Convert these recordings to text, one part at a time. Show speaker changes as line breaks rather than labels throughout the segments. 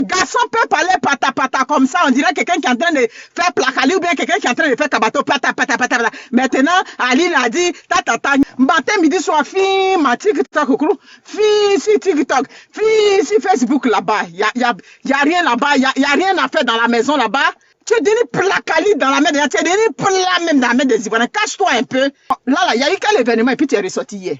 Garçon peut parler pata pata comme ça, on dirait quelqu'un qui est en train de faire placali ou bien quelqu'un qui est en train de faire kabato pata pata pata pata. Maintenant, Aline a dit tata tata. Matin, midi, soir, fille, ma TikTok, fille, si TikTok, fille, si Facebook là-bas. Y a rien là-bas, y a rien à faire dans la maison là-bas. Tu es devenu placali dans la main, tu es devenu plat même dans la main des Ivoiriens. Cache-toi un peu. Là, il y a eu quel événement et puis tu es ressorti hier.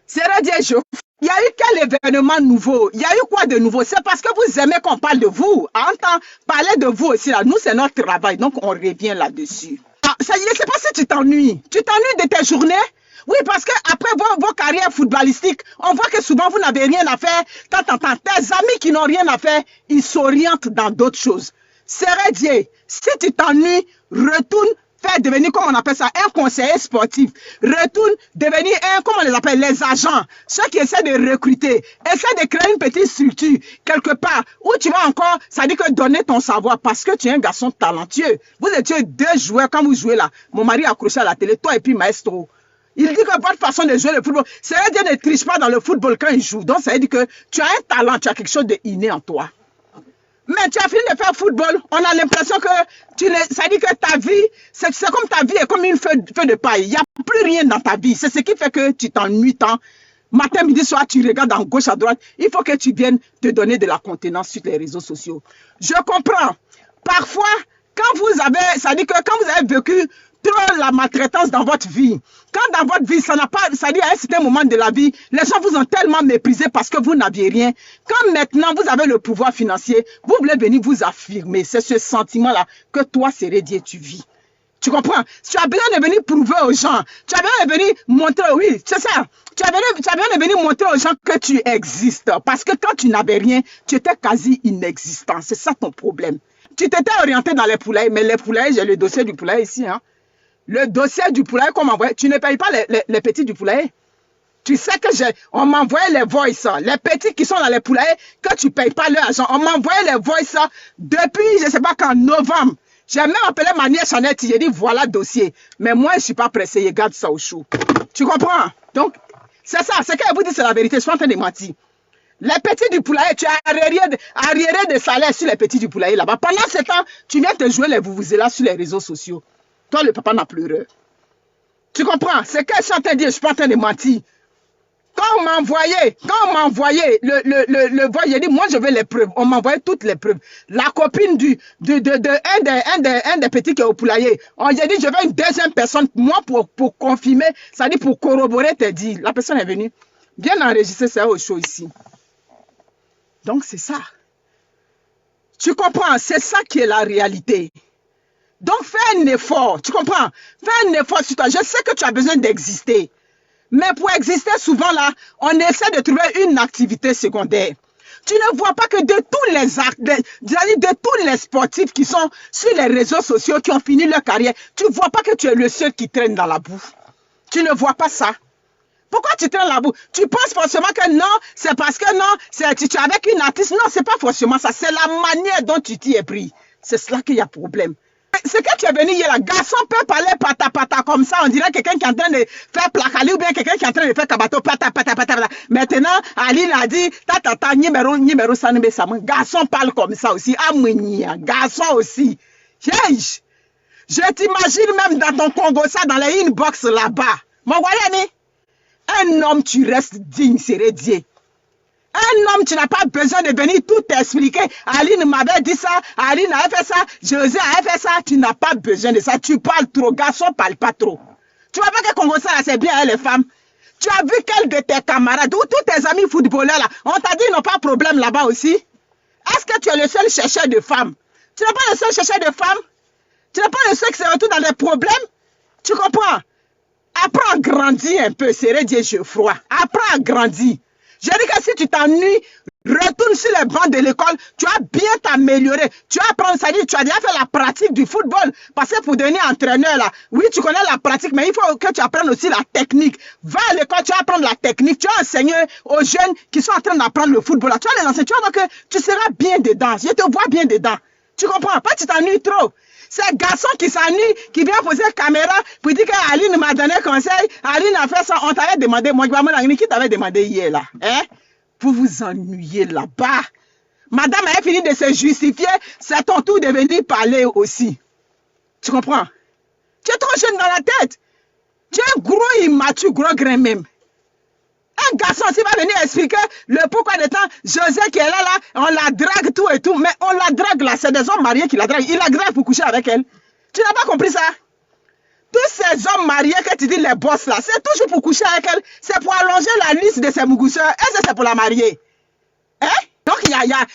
C'est radio. Il y a eu quel événement nouveau? Il y a eu quoi de nouveau? C'est parce que vous aimez qu'on parle de vous. En temps, parler de vous aussi, là. Nous, c'est notre travail. Donc, on revient là-dessus. Ah, ça y est, c'est pas si tu t'ennuies. Tu t'ennuies de tes journées? Oui, parce que après vos carrières footballistiques, on voit que souvent, vous n'avez rien à faire. Tes amis qui n'ont rien à faire, ils s'orientent dans d'autres choses. C'est Dieu. Si tu t'ennuies, retourne faire devenir, comme on appelle ça, un conseiller sportif. Retourne devenir un, comment on les appelle, les agents. Ceux qui essaient de recruter. Essaie de créer une petite structure, quelque part, où tu vas encore, ça dit que donner ton savoir, parce que tu es un garçon talentueux. Vous étiez deux joueurs, quand vous jouez là, mon mari accroché à la télé, toi et puis Maestro. Il dit que votre façon de jouer le football, c'est Dieu ne triche pas dans le football quand il joue. Donc ça veut dire que tu as un talent, tu as quelque chose d'inné en toi. Mais tu as fini de faire football, on a l'impression que ça dit que ta vie, c'est comme ta vie est comme une feuille de paille. Il n'y a plus rien dans ta vie. C'est ce qui fait que tu t'ennuies tant. Matin, midi, soir, tu regardes en gauche à droite. Il faut que tu viennes te donner de la contenance sur les réseaux sociaux. Je comprends. Parfois, quand vous avez, ça dit que quand vous avez vécu trop la maltraitance dans votre vie, quand dans votre vie, ça n'a pas, ça dit à un certain moment de la vie, les gens vous ont tellement méprisé parce que vous n'aviez rien. Quand maintenant vous avez le pouvoir financier, vous voulez venir vous affirmer. C'est ce sentiment-là que toi, Dieu, tu vis. Tu comprends? Tu as besoin de venir prouver aux gens. Tu as besoin de venir montrer, oui, c'est ça. Tu as besoin de venir montrer aux gens que tu existes. Parce que quand tu n'avais rien, tu étais quasi inexistant. C'est ça ton problème. Tu t'étais orienté dans les poulailles, mais les poulailles, j'ai le dossier du poulailler ici, hein. Le dossier du poulailler qu'on m'envoie, tu ne payes pas les petits du poulailler. Tu sais que on m'envoyait les voices, les petits qui sont dans les poulaillers, que tu ne payes pas leur argent. On m'envoyait les voices depuis, je ne sais pas quand, novembre. J'ai même appelé ma nièce Chanette, j'ai dit voilà le dossier. Mais moi, je ne suis pas pressé, je garde ça au chou. Tu comprends? Donc, c'est ça, c'est qu'elle vous dit c'est la vérité, je suis en train de mentir. Les petits du poulailler, tu as arriéré de salaire sur les petits du poulailler là-bas. Pendant ce temps, tu viens te jouer les vuvuzelas sur les réseaux sociaux. Toi, le papa n'a pleuré. Tu comprends? C'est que je suis en train de dire, je suis pas en train de mentir. Quand on m'a envoyé le voile, j'ai dit, moi, je veux les preuves. On m'a envoyé toutes les preuves. La copine un des petits qui est au poulailler, j'ai dit, je veux une deuxième personne, moi, pour confirmer, ça dit pour corroborer tes dires. La personne est venue. Viens enregistrer ça au show ici. Donc, c'est ça. Tu comprends? C'est ça qui est la réalité. Donc, fais un effort, tu comprends? Fais un effort sur toi. Je sais que tu as besoin d'exister. Mais pour exister, souvent là, on essaie de trouver une activité secondaire. Tu ne vois pas que de tous les actes, de tous les sportifs qui sont sur les réseaux sociaux, qui ont fini leur carrière, tu ne vois pas que tu es le seul qui traîne dans la boue. Tu ne vois pas ça. Pourquoi tu traînes la boue? Tu penses forcément que non, c'est parce que non, tu es avec une artiste. Non, c'est pas forcément ça. C'est la manière dont tu t'y es pris. C'est cela qu'il y a problème. C'est que tu es venu hier là, garçon peut parler pata pata comme ça, on dirait quelqu'un qui est en train de faire placali ou bien quelqu'un qui est en train de faire kabato pata pata pata pata. Maintenant, Aline a dit, tata, numéro sanbe saman. Garçon parle comme ça aussi, amounia, garçon aussi. Hey, je t'imagine même dans ton Congo ça, dans les inbox là-bas. Mon voyez, un homme, tu restes digne, c'est Dieu. Un homme, tu n'as pas besoin de venir tout t'expliquer. Aline m'avait dit ça, Aline a fait ça, José a fait ça. Tu n'as pas besoin de ça. Tu parles trop. Garçon, parle pas trop. Tu vois pas que Congo ça, c'est bien, hein, les femmes. Tu as vu quel de tes camarades ou tous tes amis footballeurs là, on t'a dit ils n'ont pas de problème là-bas aussi. Est-ce que tu es le seul chercheur de femmes? Tu n'es pas le seul chercheur de femmes? Tu n'es pas le seul qui se retrouve dans des problèmes? Tu comprends? Apprends à grandir un peu, c'est Dieu, je froid. Apprends à grandir. Je dis que si tu t'ennuies, retourne sur les bancs de l'école, tu vas bien t'améliorer. Tu vas apprendre, ça dit, tu as déjà fait la pratique du football. Parce que pour devenir entraîneur, là, oui, tu connais la pratique, mais il faut que tu apprennes aussi la technique. Va à l'école, tu vas apprendre la technique. Tu vas enseigner aux jeunes qui sont en train d'apprendre le football. Là. Tu vas les enseigner, tu vas voir que tu seras bien dedans. Je te vois bien dedans. Tu comprends? Pas tu t'ennuies trop. C'est un garçon qui s'ennuie, qui vient poser la caméra, pour dire qu'Aline m'a donné conseil, Aline a fait ça, on t'avait demandé, moi, qui t'avait demandé hier là, hein? Vous vous ennuyez là-bas. Madame a fini de se justifier, c'est ton tour de venir parler aussi. Tu comprends? Tu es trop jeune dans la tête. Tu es gros immature, gros grain même. Un garçon aussi va venir expliquer le pourquoi de temps. José qui est là, on la drague tout et tout. Mais on la drague là, c'est des hommes mariés qui la draguent. Il la drague pour coucher avec elle. Tu n'as pas compris ça? Tous ces hommes mariés que tu dis les boss là, c'est toujours pour coucher avec elle. C'est pour allonger la liste de ses mougousseurs. Est-ce que c'est pour la marier? Hein? Donc,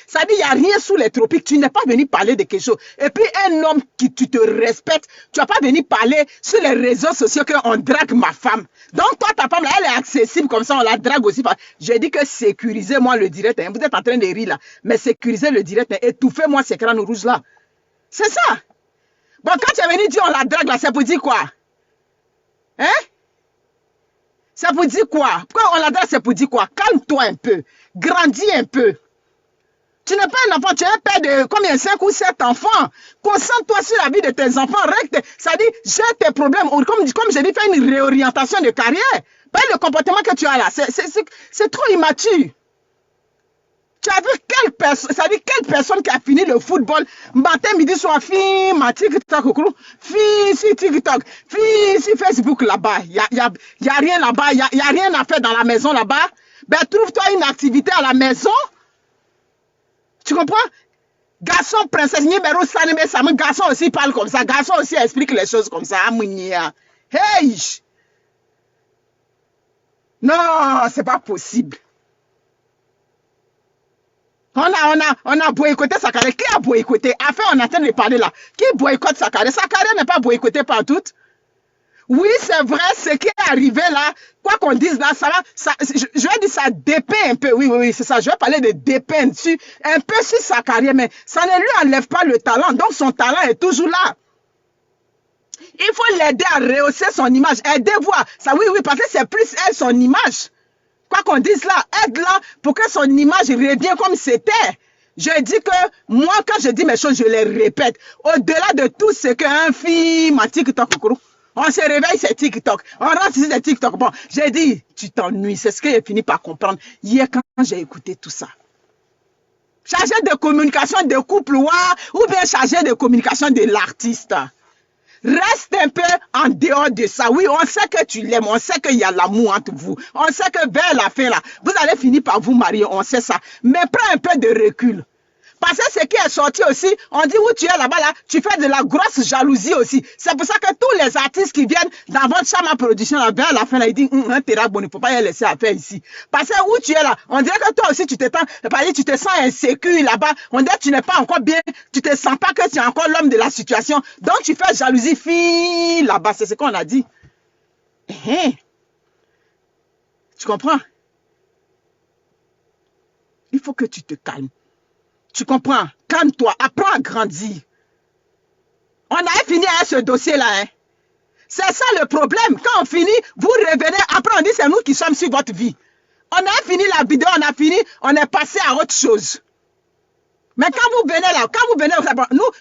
ça dit, il n'y a rien sous les tropiques. Tu n'es pas venu parler de quelque chose. Et puis, un homme qui tu te respectes, tu n'as pas venu parler sur les réseaux sociaux qu'on drague ma femme. Donc, toi, ta femme, là, elle est accessible comme ça, on la drague aussi. J'ai dit que sécurisez-moi le direct. Hein. Vous êtes en train de rire là. Mais sécurisez le direct. Hein. Étouffez-moi ces crânes rouges là. C'est ça. Bon, quand tu es venu dire on la drague là, c'est pour dire quoi? Hein? C'est pour dire quoi? Pourquoi on la drague, c'est pour dire quoi? Calme-toi un peu. Grandis un peu. Tu n'es pas un enfant, tu es un père de combien? 5 ou 7 enfants. Concentre-toi sur la vie de tes enfants. Ça dit, j'ai tes problèmes. Comme j'ai dit, fais une réorientation de carrière. Pas le comportement que tu as là. C'est trop immature. Tu as vu quelle personne qui a fini le football, matin, midi, soir, fille, ma TikTok, fille, sur TikTok, fille, sur Facebook là-bas. Il y a rien là-bas, il y a rien à faire dans la maison là-bas. Ben, trouve-toi une activité à la maison. Tu comprends? Garçon, princesse, numéro sanime, garçon aussi parle comme ça. Garçon aussi explique les choses comme ça. Hey! Non, c'est pas possible. On a boycotté sa carrière. Qui a boycotté? Enfin, on est en train de parler là. Qui boycotte sa carrière? Sa carrière n'est pas boycottée par toutes. Oui, c'est vrai, ce qui est arrivé là, quoi qu'on dise là, ça va, je vais dire ça dépeint un peu, oui, c'est ça, je vais parler de dépeindre un peu sur sa carrière, mais ça ne lui enlève pas le talent, donc son talent est toujours là. Il faut l'aider à rehausser son image, aidez-vous, ça oui, parce que c'est plus elle, son image. Quoi qu'on dise là, aide-la pour que son image revienne comme c'était. Je dis que, moi, quand je dis mes choses, je les répète. Au-delà de tout ce qu'un film m'a TikTok, on se réveille, c'est TikTok. On rentre ici, c'est TikTok. Bon, j'ai dit, tu t'ennuies. C'est ce que j'ai fini par comprendre hier quand j'ai écouté tout ça. Chargé de communication de couple, ou bien chargé de communication de l'artiste. Reste un peu en dehors de ça. Oui, on sait que tu l'aimes, on sait qu'il y a l'amour entre vous. On sait que vers la fin, là, vous allez finir par vous marier, on sait ça. Mais prends un peu de recul. Parce que ce qui est sorti aussi, on dit où tu es là-bas, là, tu fais de la grosse jalousie aussi. C'est pour ça que tous les artistes qui viennent dans votre chambre à production, là, vers la fin, là, ils disent, un terrain bon, il ne faut pas y laisser à faire ici. Parce que où tu es là, on dirait que toi aussi, tu te sens insécure là-bas. On dirait que tu n'es pas encore bien, tu te sens pas que tu es encore l'homme de la situation. Donc, tu fais jalousie, fille, là-bas. C'est ce qu'on a dit. Tu comprends? Il faut que tu te calmes. Tu comprends? Calme-toi, apprends à grandir. On a fini avec ce dossier-là. Hein? C'est ça le problème. Quand on finit, vous revenez, après on dit c'est nous qui sommes sur votre vie. On a fini la vidéo, on a fini, on est passé à autre chose. Mais quand vous venez là,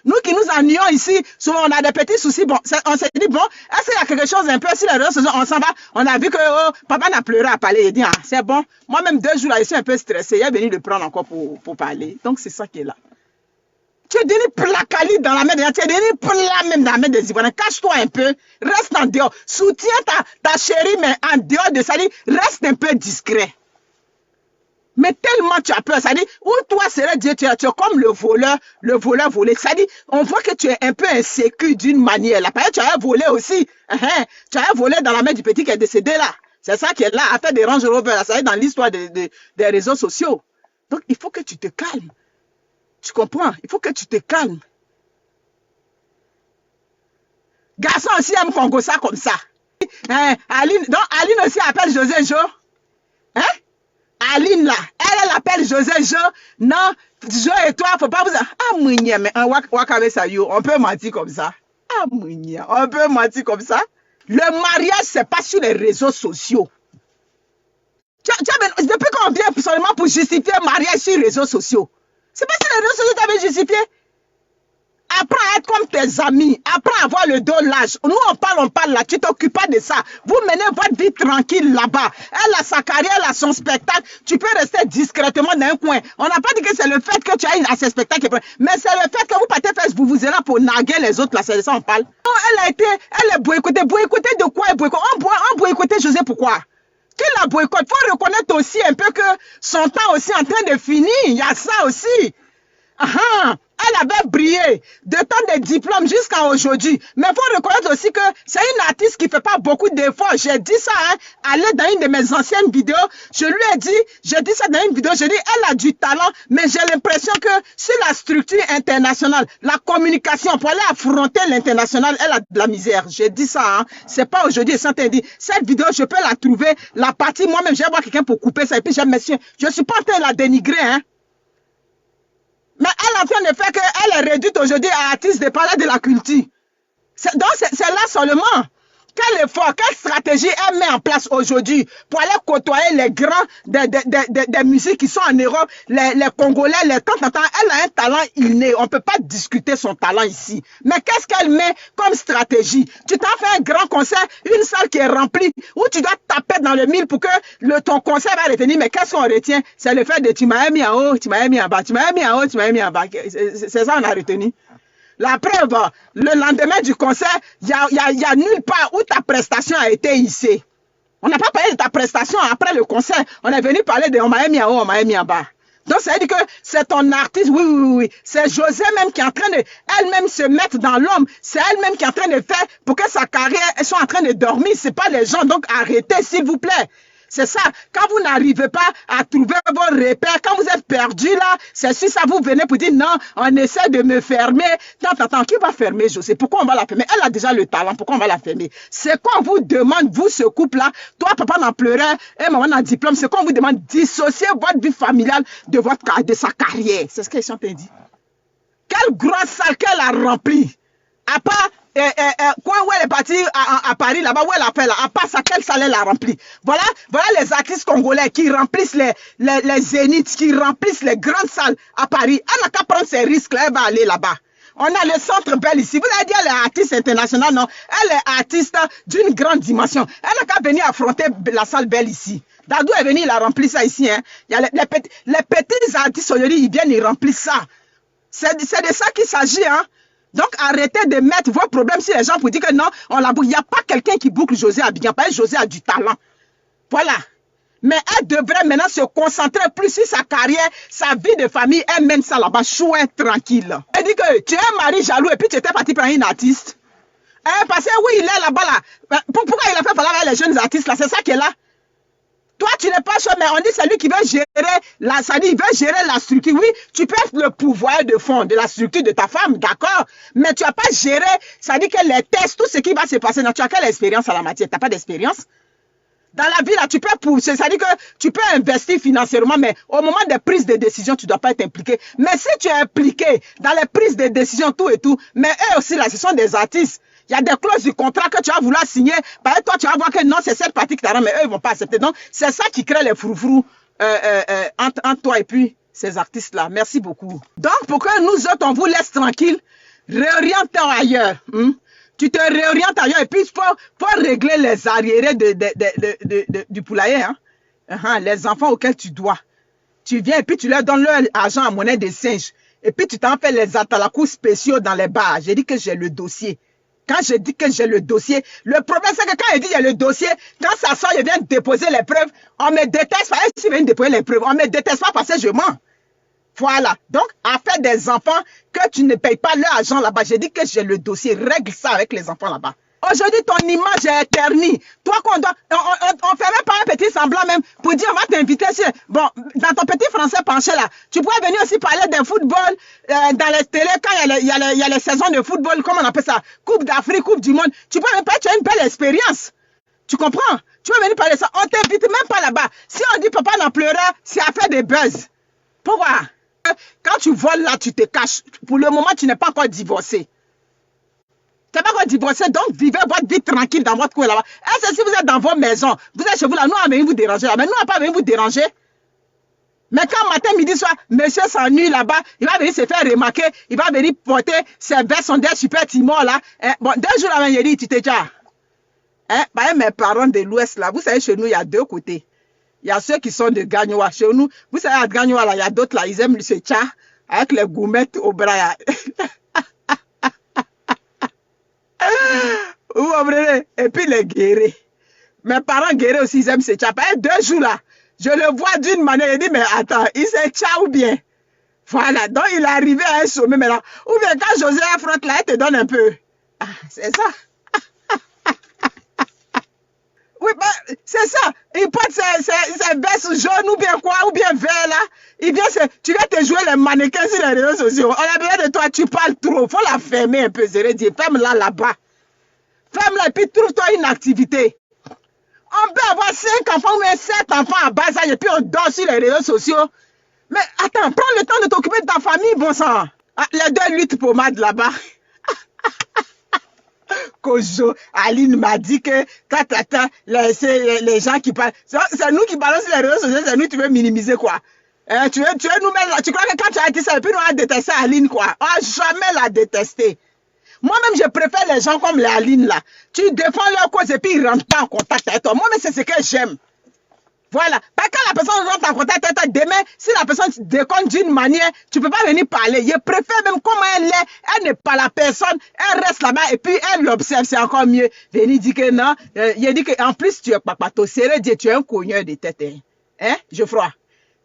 nous qui nous ennuyons ici, souvent on a des petits soucis, bon, on s'est dit, bon, est-ce qu'il y a quelque chose un peu sur les réseaux sociaux, on s'en va, on a vu que papa n'a pleuré à parler, il dit, ah, c'est bon, moi-même 2 jours là, je suis un peu stressé, il est venu le prendre encore pour parler, donc c'est ça qui est là. Tu es devenu placali dans la main des gens, tu es devenu plat même dans la main des Ivoiriens, cache-toi un peu, reste en dehors, soutiens ta chérie, mais en dehors de ça, reste un peu discret. Mais tellement tu as peur, ça dit, où toi serait Dieu, tu es comme le voleur volé. Ça dit, on voit que tu es un peu insécure d'une manière. Là, tu as volé aussi. Tu as volé dans la main du petit qui est décédé là. C'est ça qui est là, à faire des Range Rover. Ça est dans l'histoire des réseaux sociaux. Donc, il faut que tu te calmes. Tu comprends? Il faut que tu te calmes. Garçon aussi aime Congo ça comme ça. Aline aussi appelle José Jo. Hein? Aline là, elle appelle José Jo. Non, Jo et toi, faut pas vous... Ah, mounia, mais on peut mentir comme ça. Ah, mounia, on peut mentir comme ça. Le mariage, c'est pas sur les réseaux sociaux. Depuis qu'on vient seulement pour justifier le mariage sur les réseaux sociaux. C'est pas sur les réseaux sociaux que tu avais justifié. Apprends à être comme tes amis. Apprends à avoir le dos large. Nous, on parle là. Tu t'occupes pas de ça. Vous menez votre vie tranquille là-bas. Elle a sa carrière, elle a son spectacle. Tu peux rester discrètement dans un coin. On n'a pas dit que c'est le fait que tu ailles à ce spectacle. Mais c'est le fait que vous partez faire vous êtes là pour narguer les autres. Là, c'est de ça on parle. Non, elle est boycottée. Boycottée de quoi? On boycotté José pourquoi? Qui la boycotte? Il faut reconnaître aussi un peu que son temps aussi en train de finir. Il y a ça aussi. Elle avait brillé de temps de diplôme jusqu'à aujourd'hui. Mais il faut reconnaître aussi que c'est une artiste qui ne fait pas beaucoup d'efforts. J'ai dit ça, allez dans une de mes anciennes vidéos. Je lui ai dit, j'ai dit ça dans une vidéo, j'ai dit, elle a du talent, mais j'ai l'impression que sur la structure internationale, la communication, pour aller affronter l'international, elle a de la misère. J'ai dit ça, c'est pas aujourd'hui, dit. Cette vidéo, je peux la trouver, la partie, moi-même, je vais voir quelqu'un pour couper ça, et puis je ne suis pas en train de la dénigrer, Mais elle est en train de faire qu'elle est réduite aujourd'hui à artiste de parler de la culture. Donc, c'est là seulement. Quel effort, quelle stratégie elle met en place aujourd'hui pour aller côtoyer les grands des musiques qui sont en Europe, les Congolais, les tant. Elle a un talent inné. On ne peut pas discuter son talent ici. Mais qu'est-ce qu'elle met comme stratégie? Tu t'as fait un grand concert, une salle qui est remplie, où tu dois taper dans le mille pour que ton concert va retenir. Mais qu'est-ce qu'on retient? C'est le fait de tu m'as mis en haut, tu m'as mis en bas, tu m'as mis en haut, tu m'as mis en bas. C'est ça qu'on a retenu. La preuve, le lendemain du concert, il y a nulle part où ta prestation a été hissée. On n'a pas parlé de ta prestation après le concert. On est venu parler de on m'a mis en haut, on m'a mis en bas. Donc, ça veut dire que c'est ton artiste, oui. C'est José même qui est en train de, elle-même se mettre dans l'homme. C'est elle-même qui est en train de faire pour que sa carrière, elle soit en train de dormir. C'est pas les gens. Donc, arrêtez, s'il vous plaît. C'est ça. Quand vous n'arrivez pas à trouver vos repères, quand vous êtes perdu là, c'est sûr ça vous venez pour dire non, on essaie de me fermer. Attends, qui va fermer José? Pourquoi on va la fermer? Elle a déjà le talent, pourquoi on va la fermer? C'est qu'on vous demande, vous ce couple-là, toi papa n'en pleurait et maman en diplôme, c'est qu'on vous demande de dissocier votre vie familiale de sa carrière. C'est ce qu'ils sont dit. Quelle grosse salle qu'elle a remplie. À part où elle est partie à Paris, là-bas, où elle a fait là, à part ça, quelle salle elle a rempli. Voilà les artistes congolais qui remplissent les zéniths, qui remplissent les grandes salles à Paris. Elle n'a qu'à prendre ses risques, là, elle va aller là-bas. On a le centre Bell ici. Vous avez dit elle est artiste internationale, non? Elle est artiste d'une grande dimension. Elle n'a qu'à venir affronter la salle Bell ici. Dadou est venu, il a rempli ça ici. Il y a les petits artistes aujourd'hui, ils viennent, ils remplissent ça. C'est de ça qu'il s'agit, Donc, arrêtez de mettre vos problèmes sur les gens pour dire que non, on la boucle. Il n'y a pas quelqu'un qui boucle José Abidjan. José a du talent. Voilà. Mais elle devrait maintenant se concentrer plus sur sa carrière, sa vie de famille. Elle mène ça là-bas, chouette, tranquille. Elle dit que tu es un mari jaloux et puis tu étais parti prendre une artiste. Parce que oui, il est là-bas là. Pourquoi il a fait parler avec les jeunes artistes là? C'est ça qui est là. Toi, tu n'es pas chaud, mais on dit c'est lui qui veut gérer il veut gérer la structure. Oui, tu peux être le pouvoir de fond de la structure de ta femme, d'accord? Mais tu n'as pas géré, ça dit que les tests, tout ce qui va se passer, tu as quelle expérience en la matière? Tu n'as pas d'expérience? Dans la vie, là, tu peux pousser, ça dit que tu peux investir financièrement, mais au moment des prises de décision, tu ne dois pas être impliqué. Mais si tu es impliqué dans les prises de décision, tout et tout, mais eux aussi, là, ce sont des artistes. Il y a des clauses du contrat que tu vas vouloir signer. Par exemple, toi, tu vas voir que non, c'est cette partie que tu as, mais eux, ils ne vont pas accepter. Donc, c'est ça qui crée les froufrous entre toi et puis ces artistes-là. Merci beaucoup. Donc, pour que nous autres, on vous laisse tranquille, réorientons ailleurs. Tu te réorientes ailleurs et puis il faut régler les arriérés du poulailler. Les enfants auxquels tu dois. Tu viens et puis tu leur donnes leur argent en monnaie de singe. Et puis tu t'en fais les atalakou spéciaux dans les bars. J'ai dit que j'ai le dossier. Quand je dis que j'ai le dossier, le problème c'est que quand il dit qu'il y a le dossier, quand ça sort, il vient déposer les preuves. On me déteste pas. S'il vient déposer les preuves, on me déteste pas parce que je mens. Voilà. Donc, affaire des enfants, que tu ne payes pas leur argent là-bas. J'ai dit que j'ai le dossier. Règle ça avec les enfants là-bas. Aujourd'hui, ton image est ternie. Toi, on fait même pas un petit semblant même pour dire on va t'inviter. Bon, dans ton petit français penché là, tu pourrais venir aussi parler d'un football dans les télés quand il y a les saisons de football, comment on appelle ça, Coupe d'Afrique, Coupe du Monde. Tu peux même pas, tu as une belle expérience. Tu comprends? Tu vas venir parler de ça. On t'invite même pas là-bas. Si on dit papa n'en pleura, c'est affaire de buzz. Pourquoi? Quand tu voles là, tu te caches. Pour le moment, tu n'es pas encore divorcé. Tu n'es pas encore divorcé, donc vivez votre vie tranquille dans votre coin là-bas. Est-ce que si vous êtes dans vos maisons, vous êtes chez vous là, nous on va venir vous déranger là, mais nous on va pas venir vous déranger. Mais quand matin, midi, soir, monsieur s'ennuie là-bas, il va venir se faire remarquer, il va venir porter ses vestes sondeurs super timor là. Bon, 2 jours avant, il dit, tu t'es déjà. Mes parents de l'Ouest là, vous savez, chez nous, il y a 2 côtés. Il y a ceux qui sont de Gagnoa. Chez nous, vous savez, à Gagnoa là, il y a d'autres là, ils aiment ce tcha avec les goumettes au bras. Vous comprenez? Et puis les guérés. Mes parents guérés aussi, ils aiment ce tcha. 2 jours là, je le vois d'une manière, il dit, mais attends, il sait tcha ou bien? Voilà, donc il est arrivé à un sommet maintenant. Ou bien quand José affronte là, il te donne un peu. Ah, c'est ça. Oui, bah, c'est ça. Il porte ses vestes jaunes ou bien quoi, ou bien vert là. Il vient, tu viens te jouer les mannequins sur les réseaux sociaux. On a besoin de toi, tu parles trop. Faut la fermer un peu, je dire. Ferme-la là-bas. Ferme-la et puis trouve-toi une activité. On peut avoir 5 enfants ou 7 enfants à bas âge et puis on dort sur les réseaux sociaux. Mais attends, prends le temps de t'occuper de ta famille, bon sang. Ah, les 2 luttes pommades là-bas. Kojo, Aline m'a dit que les gens qui parlent, c'est nous qui parlons sur les réseaux sociaux, c'est nous tu veux minimiser quoi. Tu veux nous mettre là, tu crois que quand tu as dit ça, et puis nous on a détesté Aline quoi. On n'a jamais la détesté. Moi-même, je préfère les gens comme les Aline là. Tu défends leur cause et puis ils ne rentrent pas en contact avec toi. Moi-même, c'est ce que j'aime. Voilà. Quand la personne rentre en contact avec toi, demain, si la personne déconne d'une manière, tu ne peux pas venir parler. Je préfère même comment elle est. Elle n'est pas la personne. Elle reste là-bas et puis elle l'observe. C'est encore mieux. Venir dire que non. Il dit qu'en plus, tu es papato. Sérieux, tu es un cogneur de tête. Hein, Geoffroy?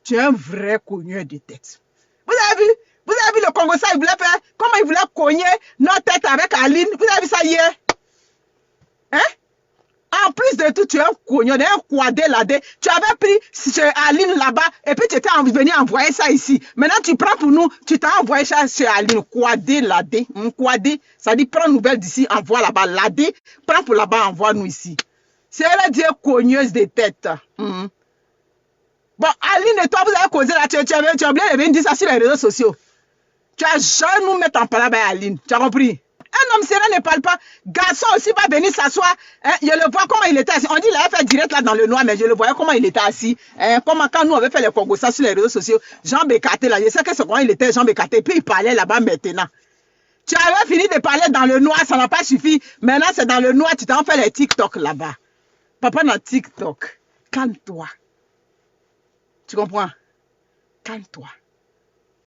Tu es un vrai cogneur de tête. Vous avez vu? Vous avez vu le Congo, ça, il voulait faire, comment il voulait cogner notre tête avec Aline. Vous avez vu ça hier? Hein? En plus de tout, tu es un cogneur, un quadé-ladé. Tu avais pris chez Aline là-bas et puis tu étais venu envoyer ça ici. Maintenant, tu prends pour nous, tu t'as envoyé ça chez Aline. Quadé-ladé. Quadé, ça dit prends nouvelle d'ici, envoie là-bas. Ladé, prends pour là-bas, envoie nous ici. C'est elle dire cogneuse de tête. Bon, Aline et toi, vous avez causé là, tu as oublié de venir dire ça sur les réseaux sociaux. Tu as jamais nous mettre en parole avec Aline. Tu as compris? Un homme serein ne parle pas. Garçon aussi va venir s'asseoir. Je le vois comment il était assis. On dit qu'il avait fait direct là dans le noir, mais je le voyais comment il était assis. Comment quand nous on avait fait les Congo ça sur les réseaux sociaux, Jean Bécaté là, je sais que c'est comment il était Jean Bécaté. Puis il parlait là-bas maintenant. Tu avais fini de parler dans le noir, ça n'a pas suffi. Maintenant c'est dans le noir, tu t'en fais les TikTok là-bas. Papa dans TikTok. Calme-toi. Tu comprends? Calme-toi.